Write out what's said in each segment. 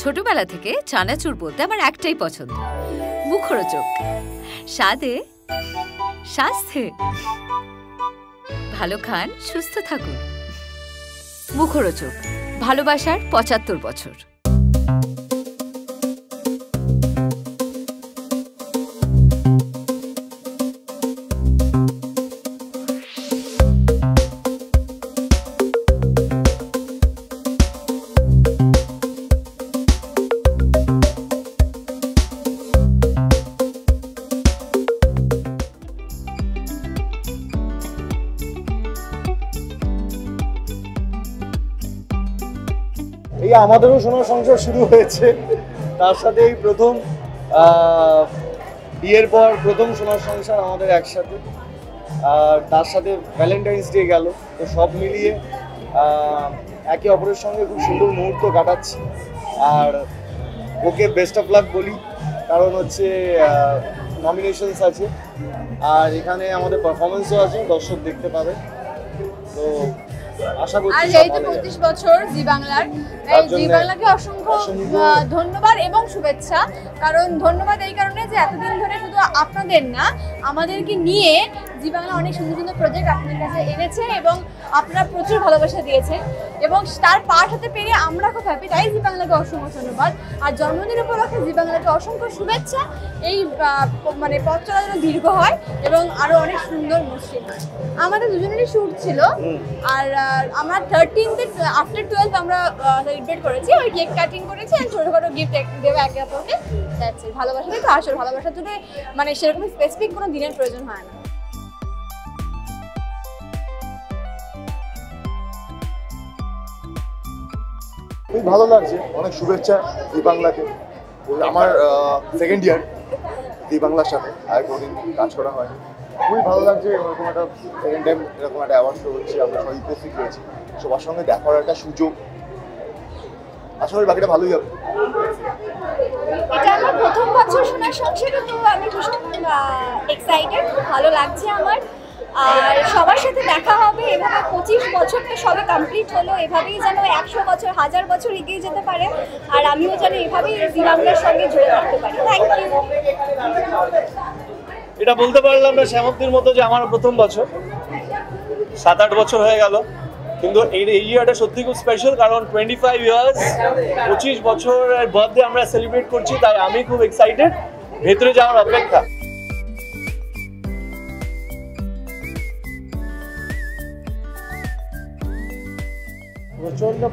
ছোটবেলা থেকে চানাচুর বলতে আমার একটাই পছন্দ, মুখরোচক, স্বাদে স্বাস্থ্যে। ভালো খান, সুস্থ থাকুন। মুখরোচক, ভালোবাসার ৭৫ বছর। এই আমাদেরও সোনার সংসার শুরু হয়েছে, তার সাথে এই প্রথম বিয়ের পর প্রথম সোনার সংসার আমাদের একসাথে, আর তার সাথে ভ্যালেন্টাইন্স ডে গেল। তো সব মিলিয়ে একে অপরের সঙ্গে খুব সুন্দর মুহূর্ত কাটাচ্ছি। আর ওকে বেস্ট অফ লাক বলি, কারণ হচ্ছে নমিনেশনস আছে, আর এখানে আমাদের পারফরমেন্সও আছে, দর্শক দেখতে পাবে। তো আশা করছি আর এই তো 25 বছর জি বাংলার, জি বাংলাকে অসংখ্য ধন্যবাদ এবং শুভেচ্ছা। কারণ ধন্যবাদ এই কারণে যে এতদিন ধরে শুধু আপনাদের না, আমাদেরকে নিয়ে জি বাংলা অনেক সুন্দর সুন্দর প্রজেক্ট আপনাদের কাছে এনেছে এবং আপনারা প্রচুর ভালোবাসা দিয়েছেন এবং তার পার্ট হতে পেরে আমরা খুব হ্যাপি। তাই জি বাংলাকে অসংখ্য ধন্যবাদ। আর জন্মদিন উপলক্ষে জি বাংলাকে অসংখ্য শুভেচ্ছা। এই মানে পথ চলা যেন দীর্ঘ হয় এবং আরো অনেক সুন্দর মসৃণ হয়। আমাদের দুজনেরই শুট ছিল, আর আমরা 13th আফটার 12 আমরা সেলিব্রেট করেছি, ওই কেক কাটিং করেছি আর ছোটখাটো গিফট দেবো একে অপরকে। That's it. ভালোবাসাটাই তো আসল, ভালোবাসার জন্য মানে সেরকম স্পেসিফিক কোনো দিনের প্রয়োজন হয় না। খুব ভালো লাগছে, অনেক শুভেচ্ছা জি বাংলাকে। আমার সেকেন্ড ইয়ার জি বাংলার সাথে আর কোনোদিন কাজ করা হয়, খুবই ভালো লাগছে। এরকম একটা সেকেন্ড টাইম এরকম একটা অ্যাওয়ার্ড শো হচ্ছে, আমরা সবাই উপস্থিত হয়েছি, সবার সঙ্গে দেখার একটা সুযোগ। আশা করি বাকিটা ভালোই হবে। এটা আমার প্রথম বছর সোনার সংসারে, তো আমি ভীষণ এক্সাইটেড, ভালো লাগছে আমার। আর সবার সাথে দেখা হবে এভাবে। 25 বছর তো সবে কমপ্লিট হলো, এভাবেই যেন 100 বছর 1000 বছর এগিয়ে যেতে পারে, আর আমিও যেন এভাবেই জি বাংলার সঙ্গে জুড়ে থাকতে পারি। Thank you. এটা বলতে পারলাম না শ্যামব্দির মতো যে আমার প্রথম বছর, 7-8 বছর হয়ে গেল, কিন্তু এই ইয়ারটা সত্যি খুব স্পেশাল, কারণ 25 ইয়ার্স 25 বছরের বার্থডে আমরা সেলিব্রেট করছি, তাই আমি খুব এক্সাইটেড, ভেতরে যাওয়ার অপেক্ষা।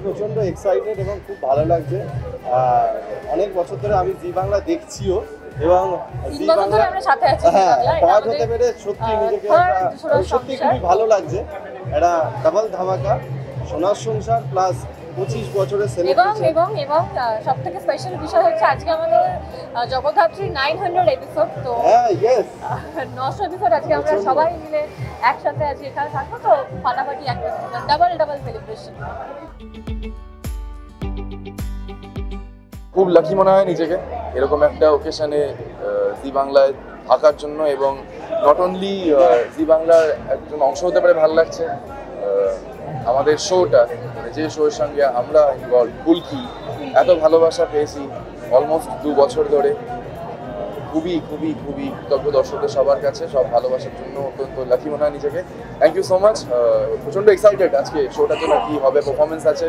প্রচণ্ড এক্সাইটেড এবং খুব ভালো লাগছে। অনেক বছর ধরে আমি জি বাংলা দেখছিও এবং জি বাংলা পার্ট হতে পেরে সত্যি নিজেকে সত্যি খুবই ভালো লাগছে। এটা ডাবল ধামাকা, সোনার সংসার প্লাস 25 বছরের সেলিব্রেশন এবং সবথেকে স্পেশাল বিষয় হচ্ছে আজকে আমাদের জগদ্ধাত্রী 900 এপিসোড। তো হ্যাঁ ইয়েস 900 এপিসোড আজকে আমরা সবাই মিলে একসাথে আজকে এখানে থাকবো, তো ফাটাফাটি একটা ডাবল সেলিব্রেশন। খুব লাকি মনে হয় নিজেকে এরকম একটা ওকেশনে জি বাংলায় থাকার জন্য, এবং নট অনলি জি বাংলার একজন অংশ হতে পারে ভালো লাগছে, আমাদের শোটা মানে যে শোয়ের সঙ্গে আমরা ফুলকি এত ভালোবাসা পেয়েছি অলমোস্ট 2 বছর ধরে। খুবই খুবই খুবই কৃতজ্ঞ দর্শকদের সবার কাছে, সব ভালোবাসার জন্য অত্যন্ত লাকি মনে হয় নিজেকে। Thank you so much. প্রচণ্ড এক্সাইটেড আজকে শোটার জন্য, কি হবে, পারফরমেন্স আছে,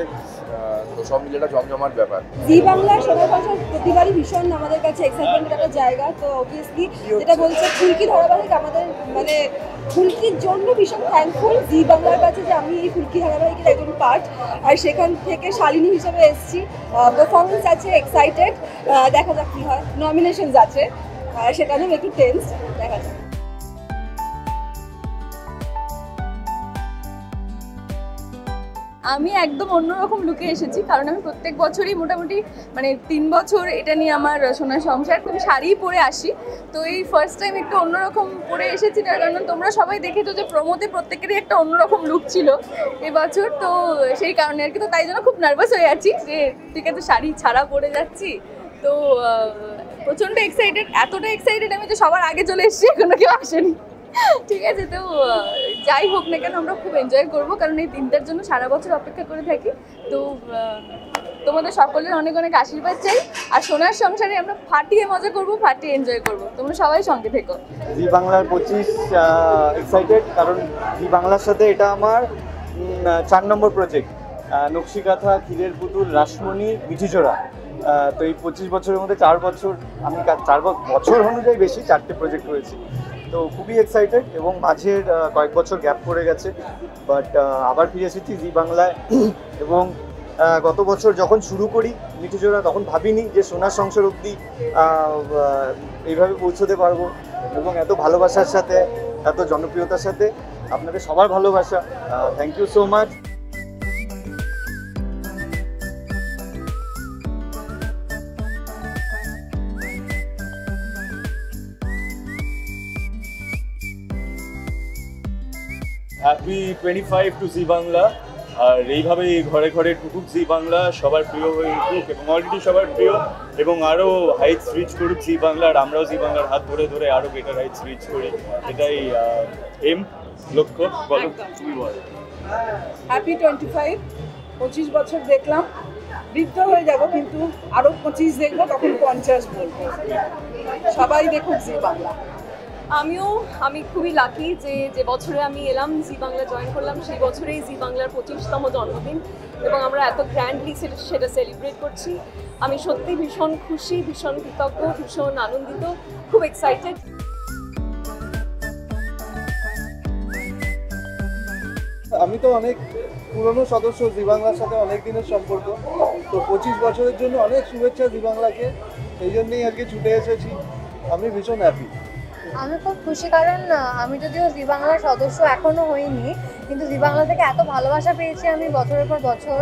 তো সব মিলে একটা জমজমাট ব্যাপার। জি বাংলার সোনার সংসার প্রতিবারই ভীষণ আমাদের কাছে এক্সাইটমেন্টের একটা জায়গা। তো অবভিয়াসলি যেটা বলছে ফুলকি ধারাবাহিক, আমাদের মানে ফুলকির জন্য ভীষণ থ্যাঙ্কফুল জি বাংলার কাছে যে আমি এই ফুলকি ধারাবাহিকের একজন পার্ট, আর সেখান থেকে শালিনী হিসেবে এসেছি। পারফরমেন্স আছে, এক্সাইটেড, দেখা যাক কী হয়। নমিনেশনস আছে, সেটা নিয়ে একটু টেন্স, দেখা যাক। আমি একদম অন্যরকম লুকে এসেছি, কারণ আমি প্রত্যেক বছরই মোটামুটি মানে 3 বছর এটা নিয়ে আমার সোনার সংসার, আমি শাড়িই পরে আসি। তো এই ফার্স্ট টাইম একটু অন্যরকম পরে এসেছি, তার কারণ তোমরা সবাই দেখেছো যে প্রমোতে প্রত্যেকেরই একটা অন্যরকম লুক ছিল এবছর, তো সেই কারণে আর কি। তো তাই জন্য খুব নার্ভাস হয়ে আছি যে ঠিক আছে শাড়ি ছাড়া পরে যাচ্ছি। তো প্রচণ্ড এক্সাইটেড, এতটা এক্সাইটেড আমি তো সবার আগে চলে এসেছি, এখনো কেউ আসেনি। ঠিক আছে, তো যাই হোক না কেন আমরা খুব এনজয় করবো, কারণ এই দিনটার জন্য সারা বছর অপেক্ষা করে থাকি। তো তোমাদের সকলের অনেক অনেক আশীর্বাদ চাই। আর সোনার সংসারে আমরা ফাটিয়ে মজা করব, ফাটিয়ে এনজয় করব। তোমরা সবাই সঙ্গে থেকো। জি বাংলার 25 এক্সাইটেড, কারণ জি বাংলার সাথে এটা আমার 4 নম্বর প্রজেক্ট। নকশিকাথা, ক্ষীরের পুতুল, রাসমণি, মিঠিচোরা। তো এই 25 বছরের মধ্যে 4 বছর আমি 4 বছর অনুযায়ী বেশি 4টে প্রজেক্ট করেছি। তো খুবই এক্সাইটেড, এবং মাঝের কয়েক বছর গ্যাপ পড়ে গেছে, বাট আবার ফিরে এসেছি জি বাংলায়। এবং গত বছর যখন শুরু করি মিঠিচোরা, তখন ভাবিনি যে সোনার সংসার অবধি এইভাবে পৌঁছতে পারবো, এবং এত ভালোবাসার সাথে, এত জনপ্রিয়তার সাথে। আপনাদের সবার ভালোবাসা, thank you so much. Happy 25 to Zee Bangla. আর এইভাবেই ঘরে ঘরে টুকুক জি বাংলা, সবার প্রিয় হয়ে উঠুক, এবং অলরেডি সবার প্রিয়, এবং আরও হাইটস রিচ করুক জি বাংলা। আর আমরাও জি বাংলার হাত ধরে ধরে আরও বেটার হাইটস রিচ করি, এটাই এম, লক্ষ্য। বলো তুমি বলো। হ্যাপি 25 বছর দেখলাম, বৃদ্ধ হয়ে যাব, কিন্তু আরো 25 দেখবো, তখন 50 বলবো। সবাই দেখুক জি বাংলা। আমি খুবই লাকি যে বছরে আমি এলাম, জি বাংলা জয়েন করলাম, সেই বছরেই জি বাংলার 25তম জন্মদিন, এবং আমরা এত গ্র্যান্ডলি সেটা সেলিব্রেট করছি। আমি সত্যি ভীষণ খুশি, ভীষণ কৃতজ্ঞ, ভীষণ আনন্দিত, খুব এক্সাইটেড। আমি তো অনেক পুরনো সদস্য, জি বাংলার সাথে অনেক দিনের সম্পর্ক। তো 25 বছরের জন্য অনেক শুভেচ্ছা জি বাংলাকে, সেই জন্যই আজকে ছুটে এসেছি। আমি ভীষণ হ্যাপি। আমি খুব খুশি, কারণ আমি যদিও জি বাংলার সদস্য এখনও হইনি, কিন্তু জি বাংলা থেকে এত ভালোবাসা পেয়েছি আমি বছরের পর বছর,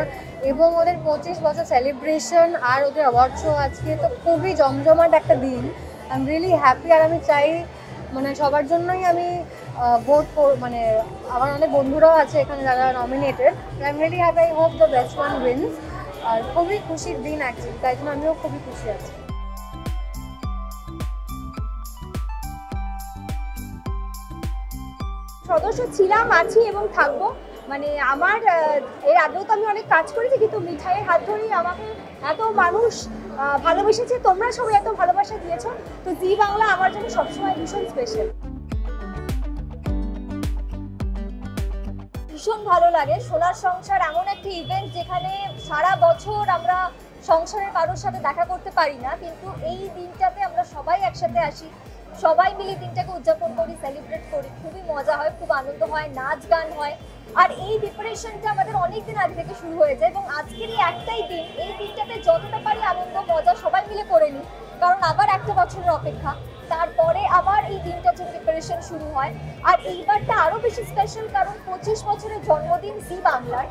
এবং ওদের 25 বছর সেলিব্রেশন আর ওদের অ্যাওয়ার্ড শো আজকে, তো খুবই জমজমাট একটা দিন। I am really happy. আর আমি চাই মানে সবার জন্যই আমি ভোট, মানে আমার অনেক বন্ধুরাও আছে এখানে যারা nominated. I am really happy, I hope the best one wins. আর খুবই খুশির দিন অ্যাকচুয়ালি, তাই জন্য আমিও খুবই খুশি আছি। সদস্য ছিলাম, আছি এবং থাকবো। মানে আমার এর আগেও তো আমি অনেক কাজ করেছি, কিন্তু মিঠাইয়ের হাত ধরেই আমাকে এত মানুষ ভালোবেসেছে, তোমরা সবাই এত ভালোবাসা দিয়েছো। তো জি বাংলা আমার জন্য সবসময় ভীষণ স্পেশাল। ভীষণ ভালো লাগে। সোনার সংসার এমন একটি ইভেন্ট যেখানে সারা বছর আমরা সংসারের কারোর সাথে দেখা করতে পারি না, কিন্তু এই দিনটাতে আমরা সবাই একসাথে আসি, সবাই মিলে দিনটাকে উদযাপন করি, সেলিব্রেট করি। খুবই মজা হয়, খুব আনন্দ হয়, নাচ গান হয়। আর এই প্রিপারেশনটা আমাদের অনেক দিন আগে থেকে শুরু হয়ে যায়, এবং আজকের এই একটাই দিন, এই দিনটাতে যতটা পারি আনন্দ মজা সবাই মিলে করে নিই, কারণ আবার একটা বছরের অপেক্ষা, তারপরে আবার এই দিনটার জন্য প্রিপারেশন শুরু হয়। আর এইবারটা আরও বেশি স্পেশাল, কারণ 25 বছরের জন্মদিন জি বাংলার,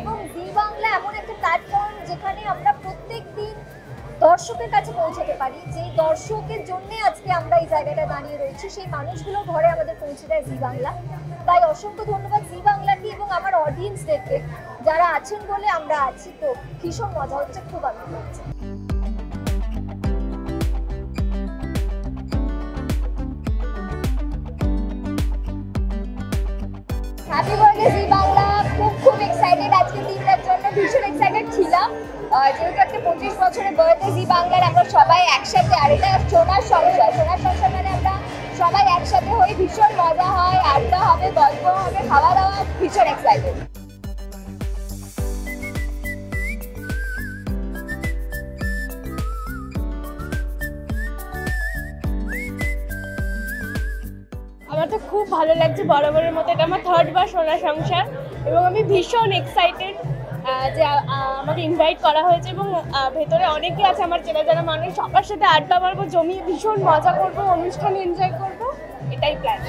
এবং জি বাংলা এমন একটা প্ল্যাটফর্ম যেখানে আমরা প্রত্যেক দিন দর্শকের কাছে পৌঁছাতে পারি। যেই দর্শকের জন্যে আজকে আমরা এই জায়গাটা দাঁড়িয়ে রয়েছি, সেই মানুষগুলো ঘরে আমাদের পৌঁছে দেয় জি বাংলা। তাই অসংখ্য ধন্যবাদ জি বাংলাকে এবং আমার অডিয়েন্সদেরকে, যারা আছেন বলে আমরা আছি। তো ভীষণ মজা হচ্ছে, খুব আনন্দ হচ্ছে। হ্যাপি বার্থডে জি বাংলা। খুব এক্সাইটেড আজকের দিনটার জন্য, ভীষণ এক্সাইটেড ছিলাম, যেহেতু একটা 25 বছরের বার্থডে জি বাংলার, আমরা সবাই একসাথে। আর এটা সোনার সংসার, সোনার সংসার মানে আমরা সবাই একসাথে হই, ভীষণ মজা হয়, আড্ডা হবে, গল্প হবে, খাওয়া দাওয়া, ভীষণ এক্সাইটেড। আমার তো খুব ভালো লাগছে, বরাবরের মতো এটা আমার 3rd বার সোনার সংসার, এবং আমি ভীষণ এক্সাইটেড যে আমাকে ইনভাইট করা হয়েছে, এবং ভেতরে অনেকে আছে আমার চেনা জানা মানুষ, সবার সাথে আড্ডা মারবো, জমিয়ে ভীষণ মজা করবো, অনুষ্ঠান এনজয় করবো, এটাই প্ল্যান।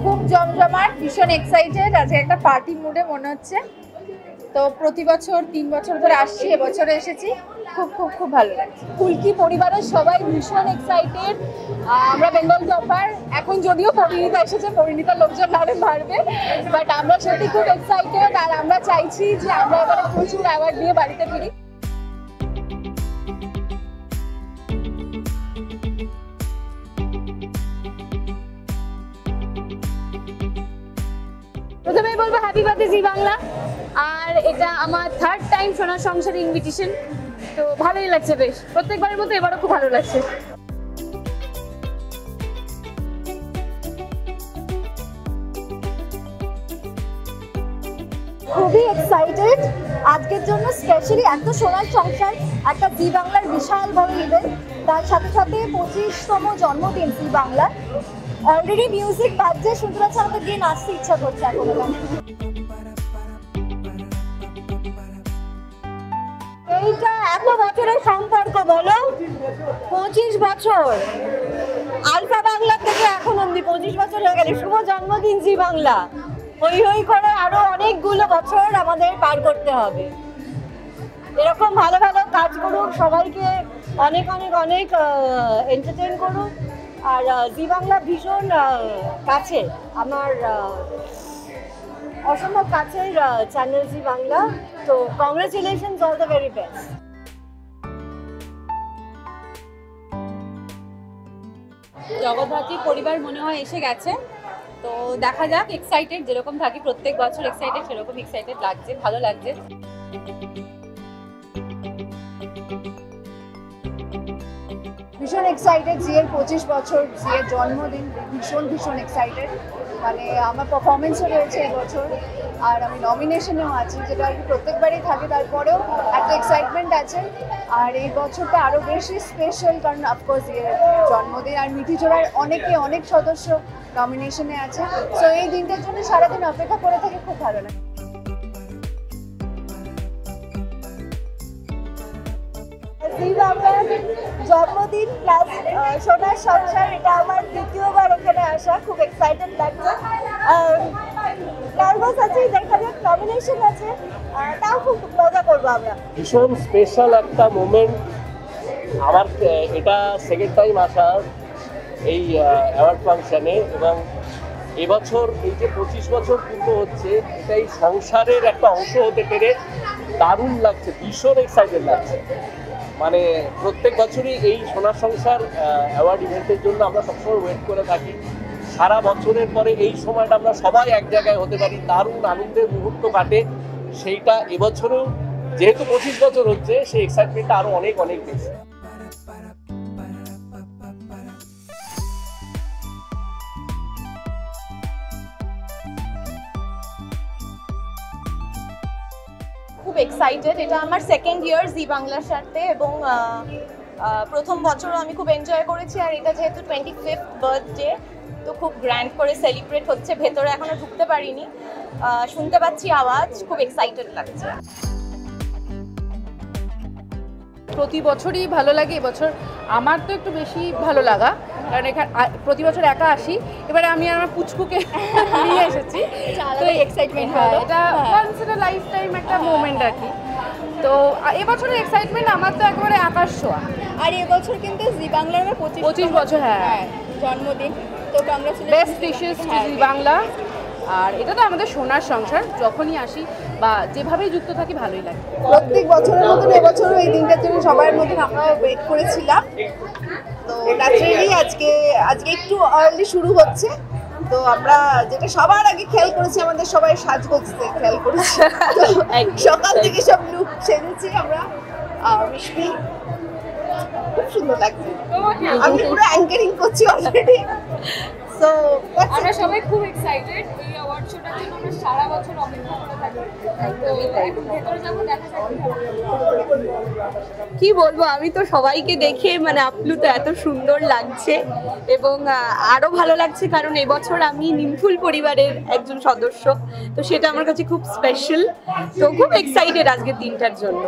খুব জমজমাট, ভীষণ এক্সাইটেড, আজকে একটা পার্টি মুডে মনে হচ্ছে। তো প্রতি বছর 3 বছর ধরে আসছি, এবছরে এসেছি, খুব খুব খুব ভালো লাগছে। ফুলকি পরিবারের সবাই ভীষণ এক্সাইটেড। আমরা বেঙ্গল টপার, এখন যদিও পরিণীতা এসেছে, পরিণীতার লোকজন আরো বাড়বে, বাট আমরা সত্যি খুব এক্সাইটেড। আর আমরা চাইছি যে আমরা এবারে প্রচুর অ্যাওয়ার্ড নিয়ে বাড়িতে ফিরি। বলবো হ্যাপি বার্থডে জি বাংলা। আর এটা আমার 3rd টাইম সোনার সংসারে ইনভিটেশন, তো ভালোই লাগছে বেশ, প্রত্যেকবারের মতো এবারও খুব ভালো লাগছে। খুবই এক্সাইটেড আজকের জন্য, স্পেশালি এত সোনার সংসার, একটা জি বাংলার বিশাল বড় ইভেন্ট, তার সাথে সাথে 25তম জন্মদিন জি বাংলার। অলরেডি মিউজিক বাজছে, শুনতে পাচ্ছি, আমাদের গিয়ে নাচতে ইচ্ছা করছে এখন। এইটা এত বছরের সম্পর্ক, বলো 25 বছর, আলফা বাংলা থেকে এখন অব্দি 25 বছর হয়ে গেল। শুভ জন্মদিন জি বাংলা। হই হই করে আরো অনেকগুলো বছর আমাদের পার করতে হবে। এরকম ভালো ভালো কাজ করুক, সবাইকে অনেক অনেক অনেক এন্টারটেইন করুক। আর জি বাংলা ভীষণ কাছে, আমার অসম্ভব কাছের চ্যানেল জি বাংলা। তো congratulations, all the very best. Jagaddhatri পরিবার মনে হয় এসে গেছে, তো দেখা যাক। এক্সাইটেড যেরকম থাকি প্রত্যেক বছর এক্সাইটেড, সেরকম এক্সাইটেড লাগছে, ভালো লাগছে। ভীষণ এক্সাইটেড, জিয়ের 25 বছর, জিয়ের জন্মদিন, ভীষণ ভীষণ এক্সাইটেড। মানে আমার পারফরমেন্সও রয়েছে এই বছর, আর আমি নমিনেশনেও আছি, যেটা আর কি প্রত্যেকবারই থাকে, তারপরেও একটা এক্সাইটমেন্ট আছে। আর এই বছরটা আরও বেশি স্পেশাল, কারণ অফকোর্স জিয়ের জন্মদিন, আর মিঠিজোড়ার অনেক সদস্য নমিনেশনে আছে। সো এই দিনটার জন্য সারাদিন অপেক্ষা করে থাকে, খুব ভালো লাগে। জি বাংলার জন্মদিন প্লাস সোনার সংসার, এটা আমার দ্বিতীয়বার ওখানে আসা, খুব এক্সাইটেড লাগছে। নার্ভাস আছি, দেখা যাক, নমিনেশন আছে, তাও খুব মজা করবো আমরা। ভীষণ স্পেশাল একটা মোমেন্ট আমার, এটা সেকেন্ড টাইম আসা এই অ্যাওয়ার্ড ফাংশনে, এবং এবছর এই যে 25 বছর পূর্ণ হচ্ছে, এটাই সংসারের একটা অংশ হতে পেরে দারুণ লাগছে, ভীষণ এক্সাইটেড লাগছে। মানে প্রত্যেক বছরই এই সোনার সংসার অ্যাওয়ার্ড ইভেন্টের জন্য আমরা সবসময় ওয়েট করে থাকি। সারা বছরের পরে এই সময়টা আমরা সবাই এক জায়গায় হতে পারি, দারুণ আনন্দের মুহূর্ত কাটে। সেইটা এবছরেও যেহেতু 25 বছর হচ্ছে, সেই এক্সাইটমেন্টটা আরো অনেক অনেক বেশি। খুব এক্সাইটেড, এটা আমার সেকেন্ড ইয়ার জি বাংলার সাথে, এবং প্রথম বছরও আমি খুব এনজয় করেছি। আর এটা যেহেতু 25th বার্থডে, তো খুব গ্র্যান্ড করে সেলিব্রেট হচ্ছে। ভেতরে এখনো ঢুকতে পারিনি, শুনতে পাচ্ছি আওয়াজ, খুব এক্সাইটেড লাগছে। প্রতি বছরই ভালো লাগে, এবছর আমার তো একটু বেশি ভালো লাগা, কারণ এখানে প্রতি বছর একা আসি, এবারে আমি আর আমার পুচকুকে নিয়ে এসেছি, তো এক্সাইটমেন্ট হয়, এটা once in a life time একটা মোমেন্ট আর কি। তো এবছরের এক্সাইটমেন্ট আমার তো একেবারে আকাশ ছোঁয়া। আর এবছর কিন্তু জি বাংলার 25 বছর, হ্যাঁ, জন্মদিন, তো congratulation, best wishes to Zee Bangla. আর এটা তো আমাদের সোনার সংসার, যখনই আসি বা যেভাবেই যুক্ত থাকি ভালোই লাগে। প্রত্যেক বছরের মতন এবছরও এই দিনটার জন্য সবার মতন আমরা ওয়েট করেছিলাম। তো ন্যাচারালি আজকে একটু আর্লি শুরু হচ্ছে, তো আমরা যেটা সবার আগে খেয়াল করেছি, আমাদের সবাই সাজগোজতে খেয়াল করেছি। সকাল থেকে সব লুক সেজেছি আমরা, মিষ্টি খুব সুন্দর লাগছে, আমি পুরো অ্যাঙ্কারিং করছি অলরেডি। সো আমরা সবাই খুব এক্সাইটেড এই অ্যাওয়ার্ড শোটার জন্য, আমরা সারা বছর অপেক্ষা করে থাকি। তো ভেতরে যাবো, দেখা যাক কি বলবো। আমি তো সবাইকে দেখে মানে আপ্লুত, এত সুন্দর লাগছে, এবং আরো ভালো লাগছে কারণ এবছর আমি নিমফুল পরিবারের একজন সদস্য, তো সেটা আমার কাছে খুব স্পেশাল। তো খুব এক্সাইটেড আজকের দিনটার জন্য।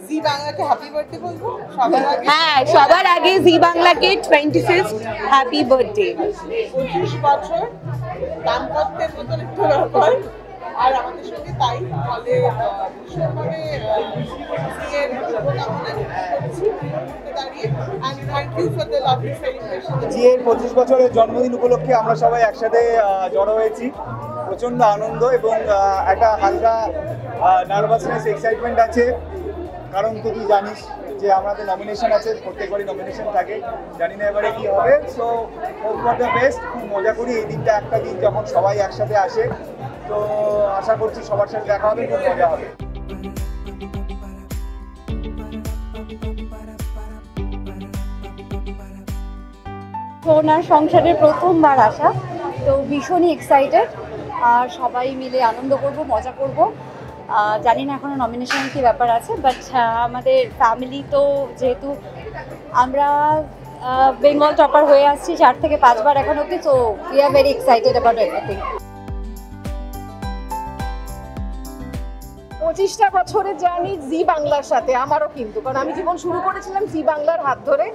জি বাংলাকে হ্যাপি বার্থডে বলবো সবার আগে। হ্যাঁ, সবার আগে জি বাংলাকে 25th হ্যাপি বার্থডে। 25 বছর দাম্পত্যের মতন একটা ব্যাপার, আর আমাদের সঙ্গে তাই, ফলে ভীষণভাবে জিয়ের শুভকামনা করছি দাঁড়িয়ে। And thank you for the lovely celebration. জিয়ের 25 বছরের জন্মদিন উপলক্ষে আমরা সবাই একসাথে জড়ো হয়েছি, প্রচণ্ড আনন্দ এবং একটা হালকা নার্ভাসনেস, এক্সাইটমেন্ট আছে, কারণ তুই জানিস যে আমাদের নমিনেশন আছে, প্রত্যেকবারই নমিনেশন থাকে, জানি না এবারে কি হবে। So hope for the best, খুব মজা করি এই দিনটা, একটা দিন যখন সবাই একসাথে আসে। তো আশা করছি সবার সাথে দেখা হবে, খুব মজা হবে। সোনার সংসারে প্রথমবার আসা, তো ভীষণই এক্সাইটেড, আর সবাই মিলে আনন্দ করব, মজা করব। জানি না এখনো নমিনেশনের কি ব্যাপার আছে, বাট আমাদের ফ্যামিলি তো যেহেতু আমরা বেঙ্গল টপার হয়ে আসছি 4 থেকে 5 বার এখন অব্দি, তো we are very excited about everything. 25টা বছরের জার্নি জি বাংলার সাথে আমারও, কিন্তু কারণ আমি জীবন শুরু করেছিলাম জি বাংলার হাত ধরে,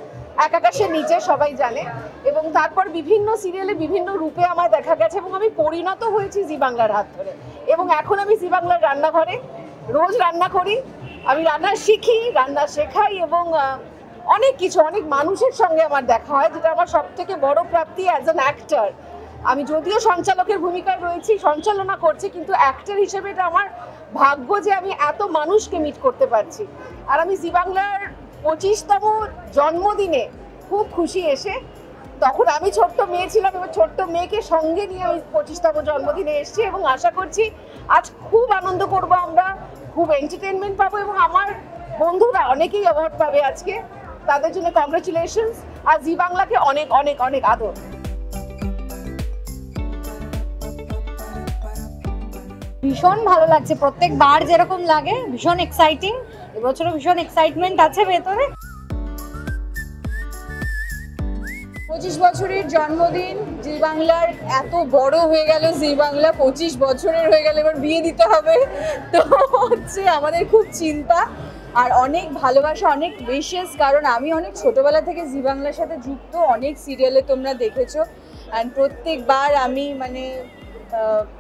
এক আকাশের নিচে সবাই জানে, এবং তারপর বিভিন্ন সিরিয়ালে বিভিন্ন রূপে আমার দেখা গেছে, এবং আমি পরিণত হয়েছি জি বাংলার হাত ধরে। এবং এখন আমি জি বাংলার রান্নাঘরে রোজ রান্না করি, আমি রান্না শিখি, রান্না শেখাই, এবং অনেক কিছু, অনেক মানুষের সঙ্গে আমার দেখা হয়, যেটা আমার সব থেকে বড় প্রাপ্তি অ্যাজ অ্যান অ্যাক্টর। আমি যদিও সঞ্চালকের ভূমিকায় রয়েছি, সঞ্চালনা করছি, কিন্তু অ্যাক্টর হিসেবে এটা আমার ভাগ্য যে আমি এত মানুষকে মিট করতে পারছি। আর আমি জি বাংলার 25তম জন্মদিনে খুব খুশি এসে, তখন আমি ছোট্ট মেয়ে ছিলাম, এবার ছোট্ট মেয়েকে সঙ্গে নিয়ে আমি 25তম জন্মদিনে এসেছি, এবং আশা করছি আজ খুব আনন্দ করব আমরা, খুব এন্টারটেনমেন্ট পাবো, এবং আমার বন্ধুরা অনেকেই অ্যাওয়ার্ড পাবে আজকে, তাদের জন্য কংগ্রেচুলেশনস, আর জি বাংলাকে অনেক অনেক অনেক আদর। ভীষণ ভালো লাগছে, প্রত্যেকবার যেরকম লাগে, ভীষণ এক্সাইটিং। এবছরও ভীষণ এক্সাইটমেন্ট আছে ভেতরে। 25 বছরের জন্মদিন, জি বাংলার এত বড় হয়ে গেল, জি বাংলা 25 বছরের হয়ে গেল, এবার বিয়ে দিতে হবে, তো হচ্ছে আমাদের খুব চিন্তা আর অনেক ভালোবাসা, অনেক উইশেস, কারণ আমি অনেক ছোটবেলা থেকে জি বাংলার সাথে যুক্ত, অনেক সিরিয়ালে তোমরা দেখেছো, অ্যান্ড প্রত্যেকবার আমি মানে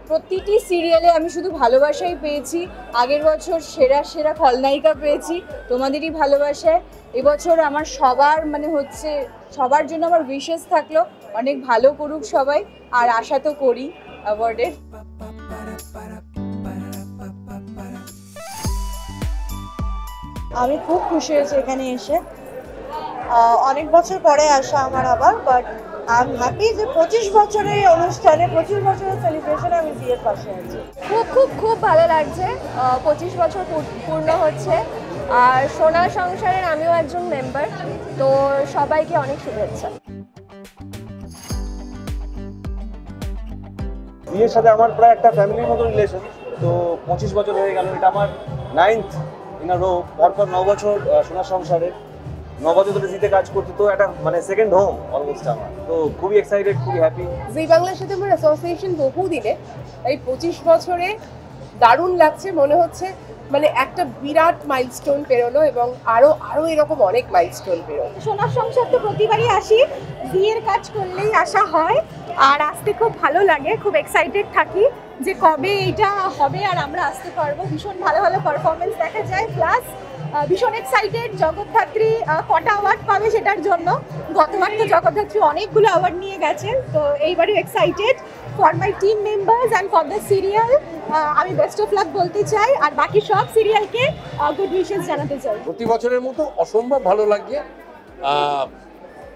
প্রতিটি সিরিয়ালে আমি শুধু ভালোবাসাই পেয়েছি। আগের বছর সেরা সেরা খলনায়িকা পেয়েছি তোমাদেরই ভালোবাসায়। এবছর আমার সবার মানে হচ্ছে সবার জন্য আমার উইশেস থাকলো, অনেক ভালো করুক সবাই, আর আশা তো করি অ্যাওয়ার্ডের। আমি খুব খুশি হয়েছি এখানে এসে, অনেক বছর পরে আসা আমার আবার, বাট আই এম হ্যাপি যে 25 বছরের অনুষ্ঠানে, 25 বছরের সেলিব্রেশনে আমি জিয়ের পাশে আছি। খুব খুব খুব ভালো লাগছে, 25 বছর পূর্ণ হচ্ছে, আর সোনার সংসারের আমিও একজন মেম্বার, তো সবাইকে অনেক শুভেচ্ছা। বিয়ের সাথে আমার প্রায় একটা ফ্যামিলির মতো রিলেশন, তো 25 বছর হয়ে গেল, এটা আমার 9th ইন আ রো, পরপর 9 বছর সোনার সংসারে, 9 বছর ধরে জিতে কাজ করছি, তো একটা মানে সেকেন্ড হোম অলমোস্ট আমার, তো খুবই এক্সাইটেড, খুবই হ্যাপি। জি বাংলার সাথে আমার অ্যাসোসিয়েশন বহু দিনে, এই 25 বছরে দারুণ লাগছে, মনে হচ্ছে মানে একটা বিরাট মাইলস্টোন পেরোলো, এবং আরো আরো এরকম অনেক মাইলস্টোন পেরোলো। সোনার সংসার তো প্রতিবারই আসি, বিয়ের কাজ করলেই আসা হয়, আর আসতে খুব ভালো লাগে, খুব এক্সাইটেড থাকি যে কবে এইটা হবে আর আমরা আসতে পারবো। ভীষণ ভালো ভালো পারফরমেন্স দেখা যায়, প্লাস ভীষণ এক্সাইটেড জগদ্ধাত্রী কটা অ্যাওয়ার্ড পাবে সেটার জন্য। গতবার তো জগদ্ধাত্রী অনেকগুলো অ্যাওয়ার্ড নিয়ে গেছেন, তো এইবারও excited for my team members and for the serial. আমি বেস্ট অফ লাক বলতে চাই, আর বাকি সব সিরিয়ালকে গুড উইশেস জানাতে চাই। প্রতি বছরের মতো অসম্ভব ভালো লাগছে,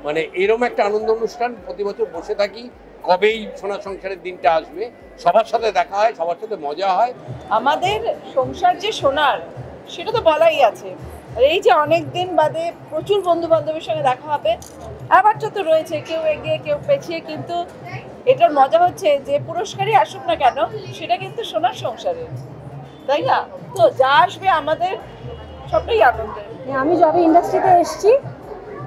মানে এরকম একটা আনন্দ অনুষ্ঠান প্রতি বছর বসে থাকি, কবেই সোনার সংসারের দিনটা আসবে, সবার সাথে দেখা হয়, সবার সাথে মজা হয়। আমাদের সংসার যে সোনার সেটা তো বলাই আছে, আর এই যে অনেক দিন বাদে প্রচুর বন্ধু বান্ধবের সঙ্গে দেখা হবে, ব্যাপারটা তো রয়েছে, কেউ এগিয়ে কেউ পেছিয়ে, কিন্তু এটার মজা হচ্ছে যে পুরস্কারই আসুক না কেন সেটা কিন্তু সোনার সংসারে, তাই না? তো যা আসবে আমাদের সবটাই আনন্দের। আমি যবে ইন্ডাস্ট্রিতে এসেছি,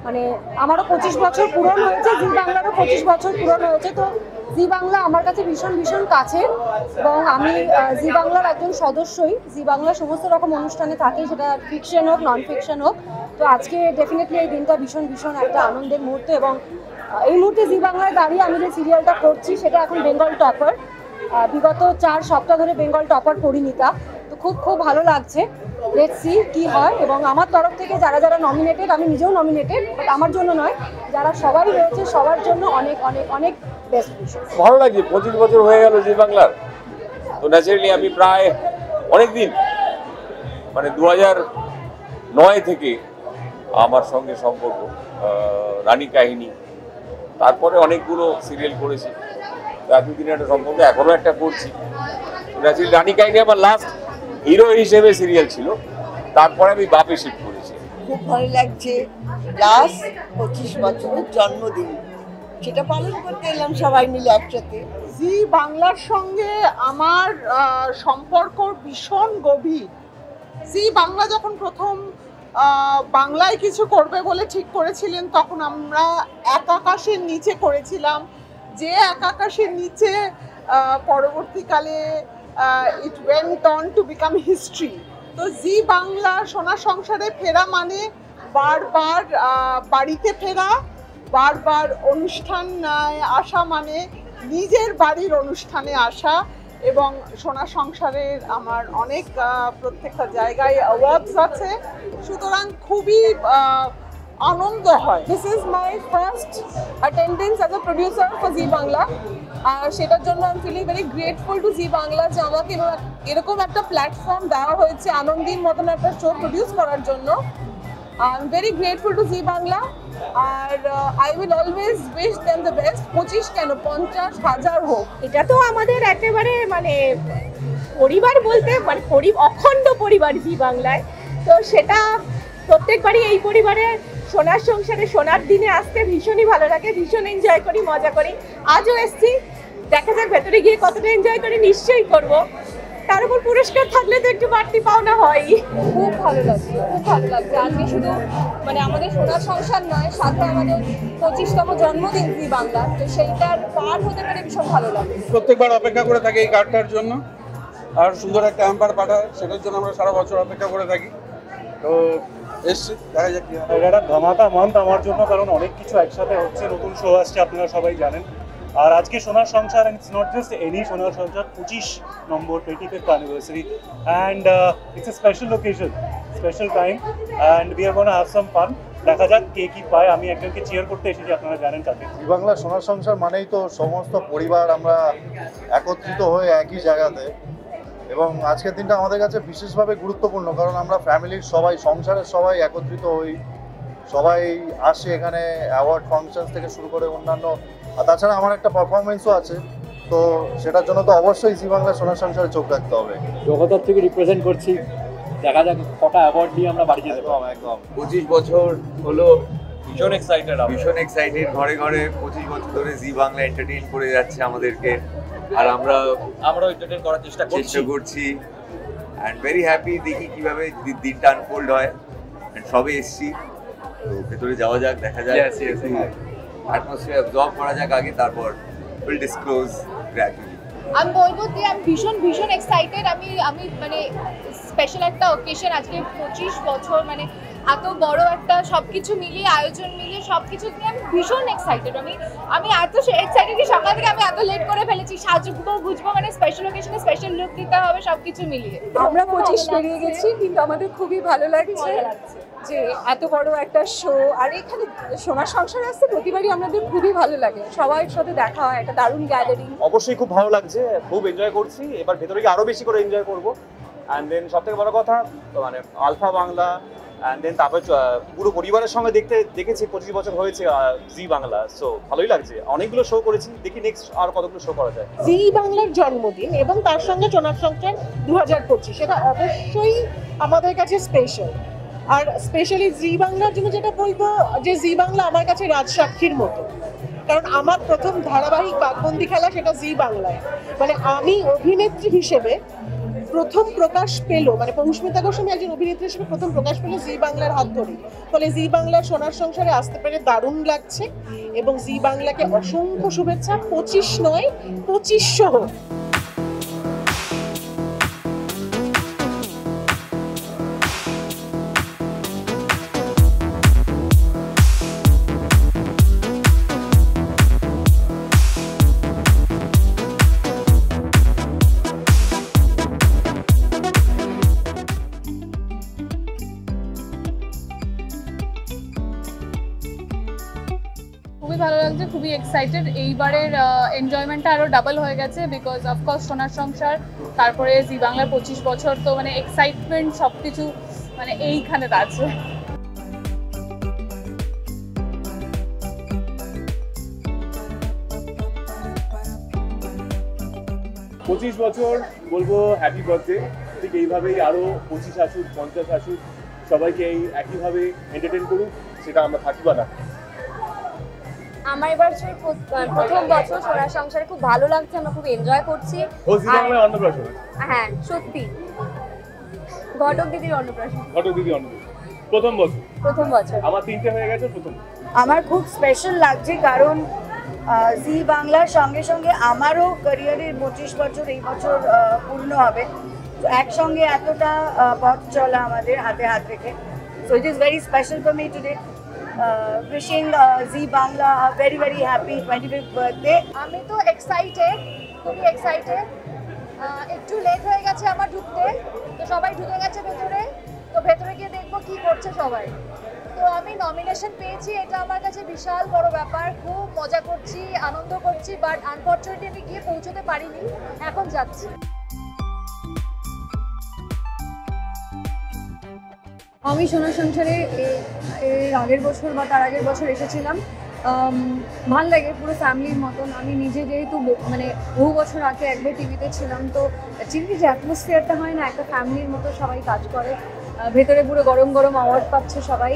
মানে আমারও 25 বছর পূরণ হয়েছে, জি বাংলারও 25 বছর পূরণ হয়েছে, তো জি বাংলা আমার কাছে ভীষণ ভীষণ কাছের, এবং আমি জি বাংলার একজন সদস্যই। জি বাংলার সমস্ত রকম অনুষ্ঠানে থাকি, সেটা ফিকশন হোক নন ফিকশন হোক, তো আজকে ডেফিনেটলি এই দিনটা ভীষণ ভীষণ একটা আনন্দের মুহূর্ত, এবং এই মুহূর্তে জি বাংলায় দাঁড়িয়ে আমি যে সিরিয়ালটা করছি সেটা এখন বেঙ্গল টপার, বিগত 4 সপ্তাহ ধরে বেঙ্গল টপার পরিণীতা, তো খুব খুব ভালো লাগছে। লেটস সি কি হয়, এবং আমার তরফ থেকে যারা যারা নমিনেটেড, আমি নিজেও নমিনেটেড, বাট আমার জন্য নয়, যারা সবাই রয়েছে সবার জন্য অনেক অনেক অনেক বেস্ট উইশেস। ভালো লাগছে, 25 বছর হয়ে গেল জি বাংলার, তো ন্যাচারালি আমি প্রায় অনেক দিন মানে 2009 থেকে আমার সঙ্গে সম্পর্ক, রানী কাহিনী, তারপরে অনেকগুলো সিরিয়াল করেছি। এতদিনের একটা সম্পর্ক, এখনো একটা করছি। রানী কাহিনী আমার লাস্ট হিরো হিসেবে সিরিয়াল ছিল, তারপরে আমি বাপে শিফট করেছি। খুব ভালো লাগছে, লাস্ট 25 বছরের জন্মদিন, সেটা পালন করতে এলাম সবাই মিলে একসাথে। জি বাংলার সঙ্গে আমার সম্পর্ক ভীষণ গভীর। জি বাংলা যখন প্রথম বাংলায় কিছু করবে বলে ঠিক করেছিলেন, তখন আমরা এক আকাশের নিচে করেছিলাম, যে এক আকাশের নিচে পরবর্তীকালে it went on to become history. তো জি বাংলা সোনার সংসারে ফেরা মানে বারবার বাড়িতে ফেরা, বারবার অনুষ্ঠান আসা, মানে নিজের বাড়ির অনুষ্ঠানে আসা। এবং সোনার সংসারের আমার অনেক প্রত্যেকটা জায়গায় অ্যাওয়ার্ডস আছে, সুতরাং খুবই আনন্দ হয়। This is my first attendance as a producer for Zee Bangla, আর সেটার জন্য I am feeling very grateful to Zee Bangla যে আমাকে এরকম একটা প্ল্যাটফর্ম দেওয়া হয়েছে আনন্দির মতন একটা শো প্রডিউস করার জন্য। I am very grateful to Zee Bangla, আর I will always wish them the best. 25 কেন 50,000 হোক। এটা তো আমাদের একেবারে মানে পরিবার বলতে মানে অখণ্ড পরিবার জি বাংলায়, তো সেটা প্রত্যেকবারই এই পরিবারে সোনার সংসারে সোনার দিনে আসতে ভীষণই ভালো লাগে, ভীষণ এনজয় করি, মজা করি। আজও এসছি, দেখা যাক ভেতরে গিয়ে কতটা এনজয় করি, নিশ্চয়ই করব। তার উপর পুরস্কার থাকলে তো একটু বাড়তি পাওনা হয়। খুব ভালো লাগছে, খুব ভালো লাগছে। আজকে শুধু মানে আমাদের সোনার সংসার নয়, সাথে আমাদের 25তম জন্মদিন জি বাংলা, তো সেইটার পার হতে পেরে ভীষণ ভালো লাগে। প্রত্যেকবার অপেক্ষা করে থাকি এই কার্ডটার জন্য, আর সুন্দর একটা হ্যাম্পার পাঠায়, সেটার জন্য আমরা সারা বছর অপেক্ষা করে থাকি। তো এসছি, দেখা যাক কি হয়। এটা ধামাকা মান্থ আমার জন্য, কারণ অনেক কিছু একসাথে হচ্ছে, নতুন শো আসছে, আপনারা সবাই জানেন। আর আজকে সোনার সংসার, ইটস নট জাস্ট এনি সোনার সংসার, 25 নম্বর 25th anniversary, and it's a special location, special time, and we are gonna have some fun. দেখা যাক কে কি পায়। আমি একজনকে চিয়ার করতে এসেছি, আপনারা জানেন কাকে। জি বাংলা সোনার সংসার মানেই তো সমস্ত পরিবার আমরা একত্রিত হয়ে একই জায়গাতে, এবং আজকের দিনটা আমাদের কাছে বিশেষভাবে গুরুত্বপূর্ণ, কারণ আমরা ফ্যামিলির সবাই, সংসারের সবাই একত্রিত হই, সবাই আসে এখানে, অ্যাওয়ার্ড ফাংশন থেকে শুরু করে অন্যান্য, আর তাছাড়া আমার একটা পারফরমেন্সও আছে, তো সেটার জন্য তো অবশ্যই জি বাংলা সোনার সংসারে চোখ রাখতে হবে। জগদ্ধাত্রী থেকে রিপ্রেজেন্ট করছি, দেখা যাক কটা অ্যাওয়ার্ড নিয়ে আমরা বাড়ি যেতে পারবো। একদম 25 বছর হলো, ভীষণ এক্সাইটেড। ঘরে ঘরে 25 বছর ধরে জি বাংলা এন্টারটেইন করে যাচ্ছে আমাদেরকে, আর আমরাও এন্টারটেইন করার চেষ্টা করছি। অ্যান্ড ভেরি হ্যাপি, দেখি কিভাবে দিনটা আনফোল্ড হয়। সবে এসছি, তো ভেতরে যাওয়া যাক, দেখা যাক, অ্যাটমসফিয়ার অ্যাবজর্ব করা যাক আগে, তারপর উইল ডিসক্লোজ গ্র্যাজুয়ালি। আমি বলবো যে আমি ভীষণ এক্সাইটেড। আমি মানে স্পেশাল একটা অকেশন, আজকে 25 বছর, মানে এত বড় একটা সবকিছু মিলিয়ে, আয়োজন মিলিয়ে সবকিছু নিয়ে আমি ভীষণ এক্সাইটেড। আমি এত এক্সাইটেড যে সকাল থেকে আমি এত লেট করে ফেলেছি, সাজবো গুজবো, মানে স্পেশাল অকেশনে স্পেশাল লুক দিতে হবে, সবকিছু মিলিয়ে। আমরা 25 পেরিয়ে গেছি, কিন্তু আমাদের খুবই ভালো লাগছে যে এত বড় একটা শো, আর এখানে সোনার সংসারে আসতে প্রতিবারই আমাদের খুবই ভালো লাগে, সবার সাথে দেখা হয়, একটা দারুণ গ্যাদারিং। অবশ্যই খুব ভালো লাগছে, খুব এনজয় করছি। এবার ভেতরে গিয়ে আরো বেশি করে এনজয় করবো। অ্যান্ড দেন সব থেকে বড় কথা মানে আলফা বাংলা, অ্যান্ড দেন তারপর পুরো পরিবারের সঙ্গে দেখেছি 25 বছর হয়েছে জি বাংলা, সো ভালোই লাগছে। অনেকগুলো শো করেছি, দেখি নেক্সট আর কতগুলো শো করা যায়। জি বাংলার জন্মদিন এবং তার সঙ্গে সোনার সংসার 2025, এটা অবশ্যই আমাদের কাছে স্পেশাল। আর স্পেশালি জি বাংলার জন্য যেটা বলবো, যে জি বাংলা আমার কাছে রাজসাক্ষীর মতো, কারণ আমার প্রথম ধারাবাহিক বাঘবন্দি খেলা সেটা জি বাংলায়। মানে আমি অভিনেত্রী হিসেবে প্রথম প্রকাশ পেল, মানে পৌষ্মিতা গোস্বামী একজন অভিনেত্রী হিসেবে প্রথম প্রকাশ পেল জি বাংলার হাত ধরে। ফলে জি বাংলার সোনার সংসারে আসতে পেরে দারুণ লাগছে, এবং জি বাংলাকে অসংখ্য শুভেচ্ছা। 25 নয় 2500 হোক। খুবই ভালো লাগছে, খুবই এক্সাইটেড। এইবারের এনজয়মেন্টটা আরও ডাবল হয়ে গেছে, বিকজ অফকোর্স সোনার সংসার, তারপরে জি বাংলার 25 বছর, তো মানে এক্সাইটমেন্ট সব কিছু মানে এইখানে আছে। 25 বছর বলবো হ্যাপি বার্থডে। ঠিক এইভাবেই আরও 25 আসুক, 50 আসুক, সবাইকে এই একইভাবে এন্টারটেন করুক, সেটা আমরা থাকি বা না। আমার এবার প্রথম বছর সোনার সংসারে খুব ভালো লাগছে, আমরা খুব এনজয় করছি। অন্নপ্রাশন, হ্যাঁ সত্যি, ঘটক দিদির অন্নপ্রাশন। ঘটক দিদি অন্নপ্রাশন প্রথম বছর। আমার 3টে হয়ে গেছে প্রথম। আমার খুব স্পেশাল লাগছে কারণ জি বাংলার সঙ্গে সঙ্গে আমারও ক্যারিয়ারের 25 বছর এই বছর পূর্ণ হবে। তো একসঙ্গে এতটা পথ চলা আমাদের হাতে হাত রেখে, so it is very special for me today. wishing G Bangla a very very happy 25th birthday. আমি তো এক্সাইটেড, খুবই এক্সাইটেড। একটু লেট হয়ে গেছে আমার ঢুকতে, তো সবাই ঢুকে গেছে ভেতরে, তো ভেতরে গিয়ে দেখবো কি করছে সবাই। তো আমি নমিনেশন পেয়েছি, এটা আমার কাছে বিশাল বড় ব্যাপার, খুব মজা করছি, আনন্দ করছি, বাট আনফর্চুনেটলি আমি গিয়ে পৌঁছতে পারিনি, এখন যাচ্ছি। আমি সোনার সংসারে এর আগের বছর বা তার আগের বছর এসেছিলাম, ভাল লাগে পুরো ফ্যামিলির মতন। আমি নিজে যেহেতু মানে বহু বছর আগে একবার টিভিতে ছিলাম, তো টিভির যে অ্যাটমসফিয়ারটা হয় না, একটা ফ্যামিলির মতো সবাই কাজ করে, ভেতরে পুরো গরম গরম অ্যাওয়ার্ড পাচ্ছে সবাই,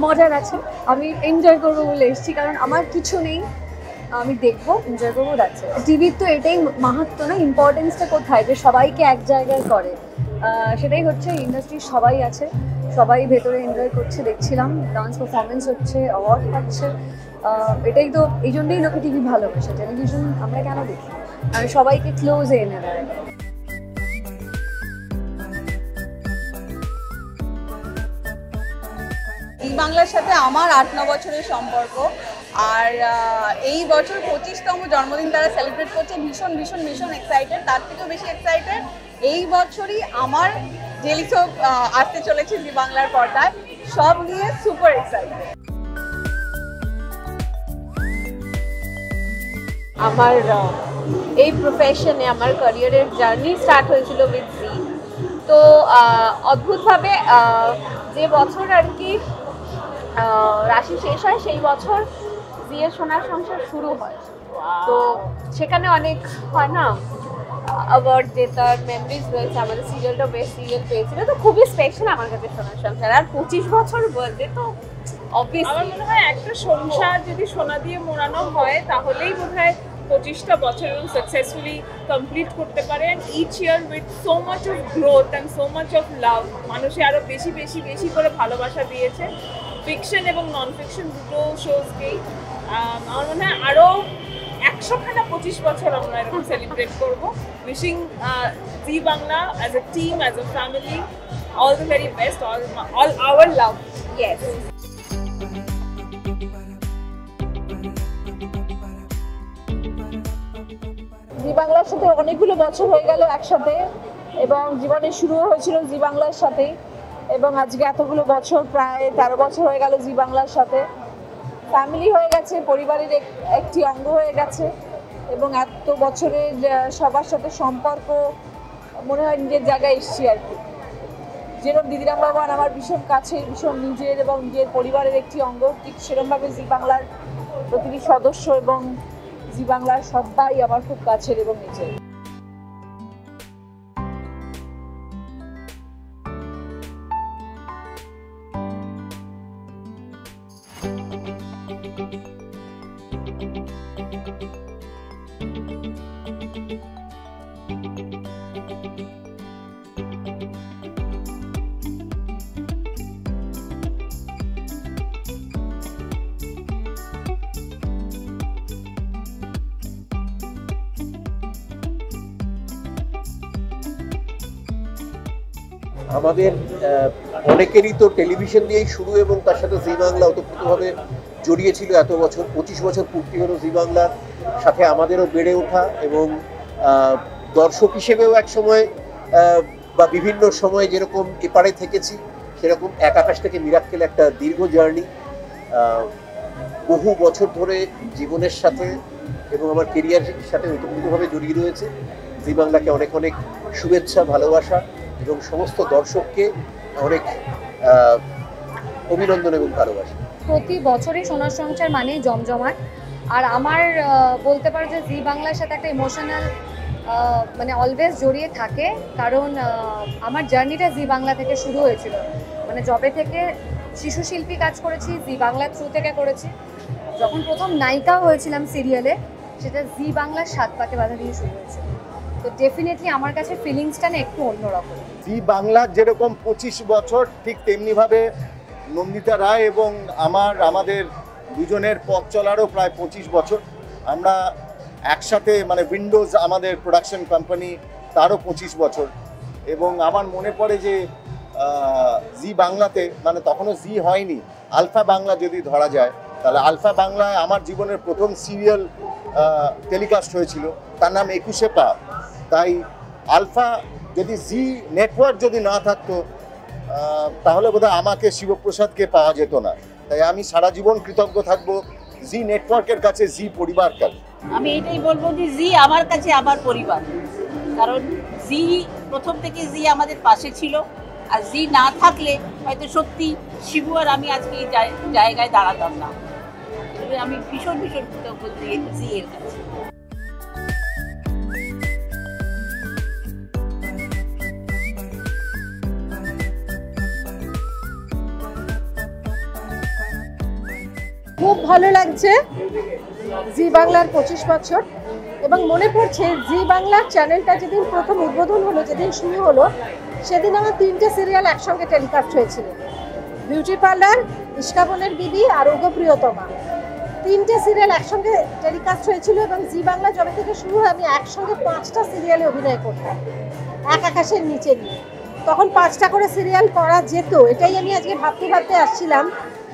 মজার আছে। আমি এনজয় করবো বলে এসেছি, কারণ আমার কিছু নেই, আমি দেখবো, এনজয় করবো, যাচ্ছে। টিভির তো এটাই মাহাত্ম্য না, ইম্পর্টেন্সটা কোথায়, যে সবাইকে এক জায়গায় করে, সেটাই হচ্ছে। ইন্ডাস্ট্রির সবাই আছে, সবাই ভেতরে এনজয় করছে, দেখছিলাম ডান্স পারফরমেন্স হচ্ছে, অ্যাওয়ার্ড পাচ্ছে। এটাই তো, এই জন্যই লোকে টিভি ভালোবাসে। টেলিভিশন আমরা কেন দেখি, আর সবাইকে ক্লোজে এনে দেয়। জি বাংলার সাথে আমার 8-9 বছরের সম্পর্ক, আর এই বছর 25তম জন্মদিন তারা সেলিব্রেট করছে। ভীষণ ভীষণ ভীষণ এক্সাইটেড। তার থেকেও বেশি এক্সাইটেড এই বছরই আমার ডেইলি সোপ আসতে চলেছে জি বাংলার পর্দায়, সব নিয়ে সুপার এক্সাইটেড। আমার এই প্রফেশনে আমার ক্যারিয়ারের জার্নি স্টার্ট হয়েছিল উইথ জি। তো অদ্ভুতভাবে যে বছর আর কি রাশি শেষ হয়, সেই বছর জি এর সোনার সংসার শুরু হয়। তো সেখানে অনেক হয় না, অ্যাওয়ার্ড জেতার মেমরিজ রয়েছে। আমাদের সিরিয়ালটা বেস্ট সিরিয়াল পেয়েছিল, তো খুবই স্পেশাল আমার কাছে সোনার সংসার। আর 25 বছর বলতে তো অবভিয়াসলি আমার মনে হয় একটা সংসার যদি সোনা দিয়ে মোড়ানো হয়, তাহলেই বোধহয় 25টা বছর এবং সাকসেসফুলি কমপ্লিট করতে পারে। And each year with so much of growth and so much of love, মানুষে আরও বেশি বেশি বেশি করে ভালোবাসা দিয়েছে, ফিকশন এবং নন ফিকশন দুটো শোজকেই। আমার মনে হয় আরও 100খানা 25 বছর আমরা এরকম সেলিব্রেট করবো। Wishing G Bangla as a team, as a family, all the very best, all our love. Yes. জি বাংলার সাথে অনেকগুলো বছর হয়ে গেল একসাথে, এবং জীবনের শুরু হয়েছিল জি বাংলার সাথে, এবং আজকে এতগুলো বছর, প্রায় 13 বছর হয়ে গেল জি বাংলার সাথে। ফ্যামিলি হয়ে গেছে, পরিবারের একটি অঙ্গ হয়ে গেছে, এবং এত বছরের সবার সাথে সম্পর্ক মনে হয় নিজের জায়গায় এসছি আর কি। যেরকম দিদিরাম বাবা আমার ভীষণ কাছের, ভীষণ নিজের এবং নিজের পরিবারের একটি অঙ্গ, ঠিক সেরকমভাবে জি বাংলার প্রতিটি সদস্য এবং জি বাংলার সবাই আমার খুব কাছের এবং নিজের। আমাদের অনেকেরই তো টেলিভিশন দিয়েই শুরু, এবং তার সাথে জি বাংলা ওতপ্রোতভাবে জড়িয়ে ছিল এত বছর। 25 বছর পূর্তি হলো জি বাংলার সাথে আমাদেরও বেড়ে ওঠা, এবং দর্শক হিসেবেও এক সময় বা বিভিন্ন সময় যেরকম এপারে থেকেছি, সেরকম এক আকাশ থেকে মিরাক্কেল একটা দীর্ঘ জার্নি। বহু বছর ধরে জীবনের সাথে এবং আমার কেরিয়ারের সাথে ওতপ্রোতভাবে জড়িয়ে রয়েছে। জি বাংলাকে অনেক অনেক শুভেচ্ছা, ভালোবাসা, এবং সমস্ত দর্শককে অনেক অভিনন্দন এবং ভালোবাসা। প্রতি বছরই সোনার সংসার মানে জমজমাট, আর আমার বলতে পারো যে জি বাংলার সাথে একটা ইমোশনাল মানে অলওয়েজ জড়িয়ে থাকে, কারণ আমার জার্নিটা জি বাংলা থেকে শুরু হয়েছিল। মানে জবে থেকে শিশু শিল্পী কাজ করেছি, জি বাংলার থ্রু থেকে করেছি। যখন প্রথম নায়িকা হয়েছিলাম সিরিয়ালে, সেটা জি বাংলার 7 পাকে বাধা দিয়ে শুরু হয়েছিল। তো ডেফিনেটলি আমার কাছে ফিলিংসটা না একটু অন্যরকম। জি বাংলার যেরকম 25 বছর, ঠিক তেমনিভাবে নন্দিতা রায় এবং আমাদের দুজনের পথ চলারও প্রায় 25 বছর। আমরা একসাথে, মানে উইন্ডোজ আমাদের প্রোডাকশন কোম্পানি, তারও 25 বছর। এবং আমার মনে পড়ে যে জি বাংলাতে, মানে তখনও জি হয়নি, আলফা বাংলা যদি ধরা যায়, তাহলে আলফা বাংলায় আমার জীবনের প্রথম সিরিয়াল টেলিকাস্ট হয়েছিল, তার নাম 21 পা। তাই আলফা যদি জি নেটওয়ার্ক যদি না থাকতো, তাহলে বোধহয় আমাকে শিবপ্রসাদকে পাওয়া যেত না। তাই আমি সারা জীবন কৃতজ্ঞ থাকবো জি নেটওয়ার্কের কাছে, জি পরিবার কাছে। আমি এটাই বলবো যে জি আমার কাছে আমার পরিবার, কারণ জি প্রথম থেকে জি আমাদের পাশে ছিল, আর জি না থাকলে হয়তো সত্যি শিবু আর আমি আজকে এই জায়গায় দাঁড়াতাম না। আমি ভীষণ ভীষণ কৃতজ্ঞ জি এর কাছে। খুব ভালো লাগছে জি বাংলার 25 বছর, এবং মনে পড়ছে জি বাংলার চ্যানেলটা যেদিন প্রথম উদ্বোধন হলো, যেদিন শুরু হলো, সেদিন আমার 3টে সিরিয়াল একসঙ্গে টেলিকাস্ট হয়েছিল। বিউটি পার্লার, ইস্কাবনের বিবি আর ওগো প্রিয়তমা, 3টে সিরিয়াল একসঙ্গে টেলিকাস্ট হয়েছিল। এবং জি বাংলা যবে থেকে শুরু হয়, আমি একসঙ্গে 5টা সিরিয়ালে অভিনয় করতাম, এক আকাশের নিচে নিয়ে। তখন 5টা করে সিরিয়াল করা যেত। এটাই আমি আজকে ভাবতে ভাবতে আসছিলাম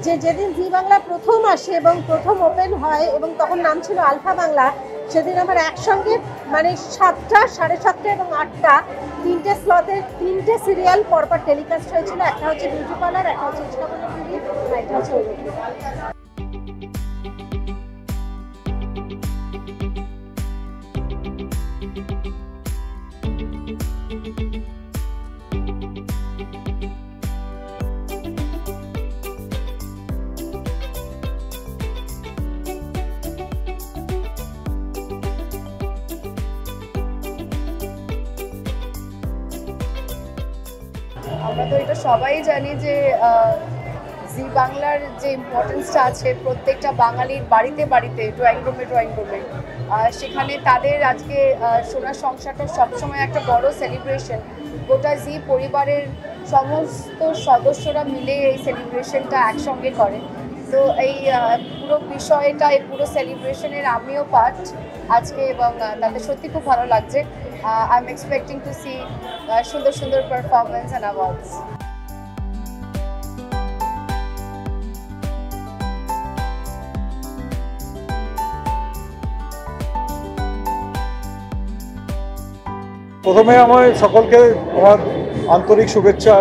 যে যেদিন জি বাংলা প্রথম আসে এবং প্রথম ওপেন হয়, এবং তখন নাম ছিল আলফা বাংলা, সেদিন আমার একসঙ্গে মানে 7টা, 7:30 এবং 8টা 3টে স্লটে 3টে সিরিয়াল পরপর টেলিকাস্ট হয়েছিল। একটা হচ্ছে বিউটি পার্লার, একটা হচ্ছে ইস্কাবনের বিবি, আর একটা হচ্ছে ওগো প্রিয়তমা। আমরা তো এটা সবাই জানি যে জি বাংলার যে ইম্পর্টেন্সটা আছে প্রত্যেকটা বাঙালির বাড়িতে বাড়িতে, ড্রয়িং রুমে, সেখানে তাদের আজকে সোনার সংসারটা সবসময় একটা বড় সেলিব্রেশন। গোটা জি পরিবারের সমস্ত সদস্যরা মিলে এই সেলিব্রেশনটা একসঙ্গে করে। তো এই পুরো বিষয়টা, এই পুরো সেলিব্রেশনের আমিও পার্ট আজকে, এবং তাতে সত্যি খুব ভালো লাগছে। I am expecting to see সুন্দর সুন্দর পারফরমেন্স অ্যান্ড অ্যাওয়ার্ডস। প্রথমে আমায় সকলকে আমার আন্তরিক শুভেচ্ছা,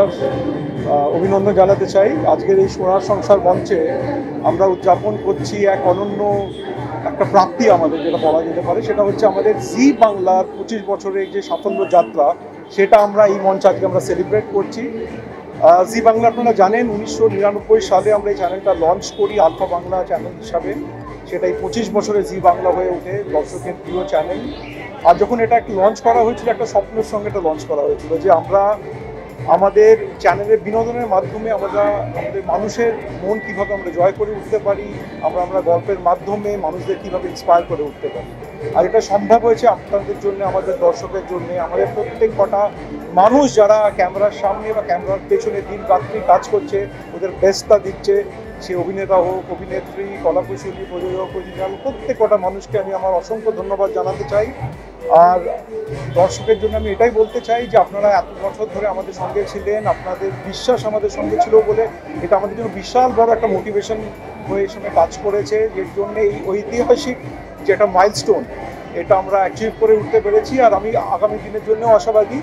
অভিনন্দন জানাতে চাই। আজকের এই সোনার সংসার মঞ্চে আমরা উদযাপন করছি এক অনন্য একটা প্রাপ্তি আমাদের, যেটা বলা যেতে পারে। সেটা হচ্ছে আমাদের জি বাংলার 25 বছরের যে সাফল্য যাত্রা, সেটা আমরা এই মঞ্চে আজকে আমরা সেলিব্রেট করছি। জি বাংলা আপনারা জানেন 1999 সালে আমরা এই চ্যানেলটা লঞ্চ করি আলফা বাংলা চ্যানেল হিসাবে। সেটাই 25 বছরে জি বাংলা হয়ে ওঠে, দর্শকের প্রিয় চ্যানেল। আর যখন এটা একটু লঞ্চ করা হয়েছিল, একটা স্বপ্নের সঙ্গে এটা লঞ্চ করা হয়েছিল যে আমরা আমাদের চ্যানেলের বিনোদনের মাধ্যমে আমাদের মানুষের মন কীভাবে আমরা জয় করে উঠতে পারি, আমরা গল্পের মাধ্যমে মানুষদের কীভাবে ইন্সপায়ার করে উঠতে পারি। আর এটা সম্ভব হয়েছে আপনাদের জন্য, আমাদের দর্শকের জন্য, আমাদের প্রত্যেক কটা মানুষ যারা ক্যামেরার সামনে বা ক্যামেরার পেছনে দিন রাত্রি কাজ করছে, ওদের বেস্টটা দিচ্ছে। সে অভিনেতা হোক, অভিনেত্রী, কলাকুশলী, প্রযোজক, প্রযোজক, প্রত্যেক কটা মানুষকে আমি আমার অসংখ্য ধন্যবাদ জানাতে চাই। আর দর্শকের জন্য আমি এটাই বলতে চাই যে আপনারা এত বছর ধরে আমাদের সঙ্গে ছিলেন, আপনাদের বিশ্বাস আমাদের সঙ্গে ছিল বলে এটা আমাদের জন্য বিশাল বড় একটা মোটিভেশন হয়ে সঙ্গে কাজ করেছে, এর জন্য এই ঐতিহাসিক যেটা মাইলস্টোন, এটা আমরা অ্যাচিভ করে উঠতে পেরেছি। আর আমি আগামী দিনের জন্যও আশাবাদী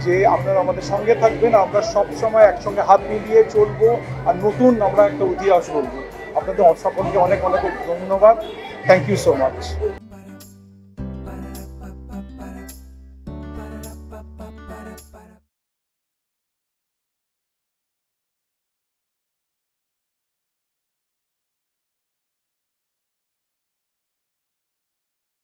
যে আপনারা আমাদের সঙ্গে থাকবেন, আমরা সব সময় একসঙ্গে হাত মিলিয়ে চলবো আর নতুন আমরা একটা ইতিহাস বলবো। আপনাদের সকলকে অনেক অনেক ধন্যবাদ। Thank you so much.